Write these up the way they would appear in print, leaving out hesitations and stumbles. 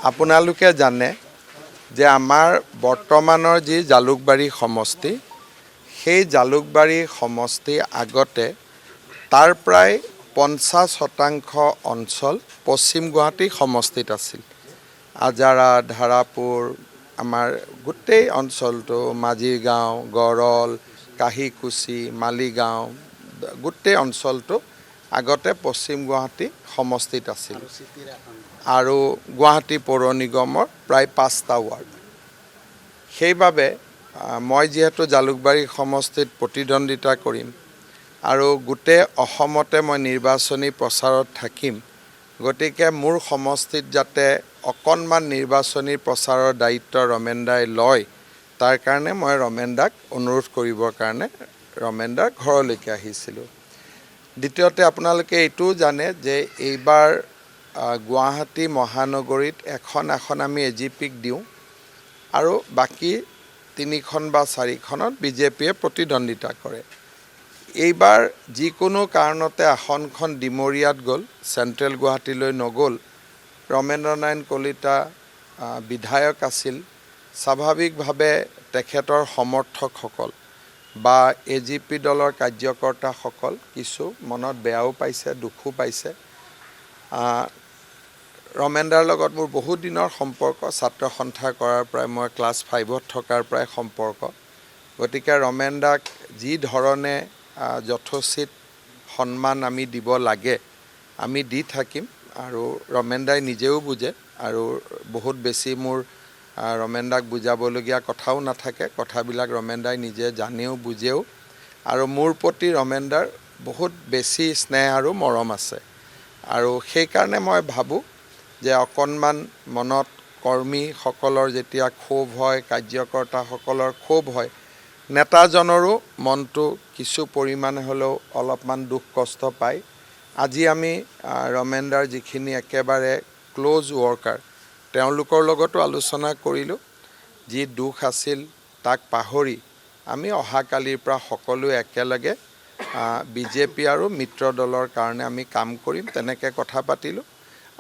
আপোনালোকে জানে যে আমাৰ বৰ্তমানৰ যি জালুকবাৰী সমষ্টি সেই জালুকবাৰী সমষ্টি আগতে তাৰ প্ৰায় 50% অঞ্চল পশ্চিম গুৱাহাটী সমষ্টিত আছিল। আজাৰা, ধাৰাপুৰ, আমাৰ গোটেই অঞ্চলটো মাজিগাঁও, গড়ল, কাহিকুচি, মালিগাঁও গোটেই অঞ্চলটো আগতে পশ্চিম গুৱাহাটী সমষ্টিত আছিল আৰু গুৱাহাটী পৌৰ নিগমৰ প্ৰায় 5টা ৱাৰ্ড। সেইবাবে মই যিহেতু জালুকবাৰী সমষ্টিত প্ৰতিদ্বন্দ্বিতা কৰিম আৰু গোটেই অসমতে মই নিৰ্বাচনী প্ৰচাৰত থাকিম, গতিকে মোৰ সমষ্টিত যাতে অকণমান নিৰ্বাচনী প্ৰচাৰৰ দায়িত্ব ৰমেন দাই লয়, তাৰ কাৰণে মই ৰমেন দাক অনুৰোধ কৰিবৰ কাৰণে ৰমেন দাৰ ঘৰলৈকে আহিছিলোঁ। দ্বিতীয়তে আপোনালোকে এইটোও জানে যে এইবাৰ গুৱাহাটী মহানগৰীত এখন আমি এজিপিক দিওঁ আৰু বাকী 3খন বা 4খনত বিজেপিয়ে প্ৰতিদ্বন্দ্বিতা কৰে। এইবাৰ যিকোনো কাৰণতে আসনখন ডিমৰীয়াত গ'ল, চেণ্ট্ৰেল গুৱাহাটীলৈ নগ'ল। ৰমেন্দ্ৰ নাৰায়ণ কলিতা বিধায়ক আছিল। স্বাভাৱিকভাৱে তেখেতৰ সমৰ্থকসকল বা এজিপি দলৰ কাৰ্যকৰ্তাসকল কিছু মনত বেয়াও পাইছে, দুখো পাইছে। ৰমেন দাৰ লগত মোৰ বহুত দিনৰ সম্পৰ্ক, ছাত্ৰ সন্থা কৰাৰ পৰাই, মই ক্লাছ 5ত থকাৰ পৰাই সম্পৰ্ক। গতিকে ৰমেন দাক যি ধৰণে যথোচিত সন্মান আমি দিব লাগে আমি দি থাকিম আৰু ৰমেন দাই নিজেও বুজে আৰু বহুত বেছি মোৰ ৰমেন দাক বুজাবলগীয়া কথাও নাথাকে। কথাবিলাক ৰমেন দাই নিজে জানেও বুজেও আৰু মোৰ প্ৰতি ৰমেন দাৰ বহুত বেছি স্নেহ আৰু মৰম আছে আৰু সেইকাৰণে মই ভাবোঁ যে অকণমান মনত কৰ্মীসকলৰ যেতিয়া ক্ষোভ হয়, কাৰ্যকৰ্তাসকলৰ ক্ষোভ হয়, নেতাজনৰো মনটো কিছু পৰিমাণে হ'লেও অলপমান দুখ কষ্ট পায়। আজি আমি ৰমেন দাৰ যিখিনি একেবাৰে ক্ল'জ ৱৰ্কাৰ তেওঁলোকৰ লগতো আলোচনা কৰিলোঁ। যি দুখ আছিল তাক পাহৰি আমি অহাকালিৰ পৰা সকলোৱে একেলগে বিজেপি আৰু মিত্ৰ দলৰ কাৰণে আমি কাম কৰিম, তেনেকৈ কথা পাতিলোঁ।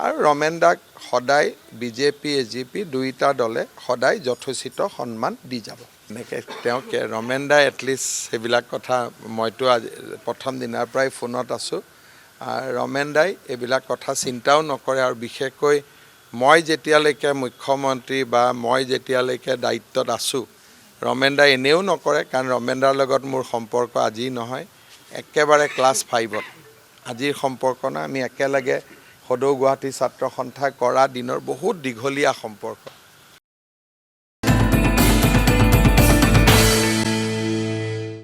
আৰু ৰমেন দাক সদায় বিজেপি এজিপি দুয়োটা দলে সদায় যথোচিত সন্মান দি যাব। এনেকৈ তেওঁক ৰমেন দাই এটলিষ্ট সেইবিলাক কথা, মইতো আজি প্ৰথম দিনাৰ পৰাই ফোনত আছোঁ, ৰমেন দাই এইবিলাক কথা চিন্তাও নকৰে আৰু বিশেষকৈ মই যেতিয়ালৈকে মুখ্যমন্ত্ৰী বা মই যেতিয়ালৈকে দায়িত্বত আছোঁ, ৰমেন দাই এনেও নকৰে, কাৰণ ৰমেন দাৰ লগত মোৰ সম্পৰ্ক আজি নহয়, একেবাৰে ক্লাছ 5ত আজিৰ সম্পৰ্ক নাই। আমি একেলগে সদৌ গুৱাহাটী ছাত্ৰ সন্থা কৰা দিনৰ বহুত দীঘলীয়া সম্পৰ্ক।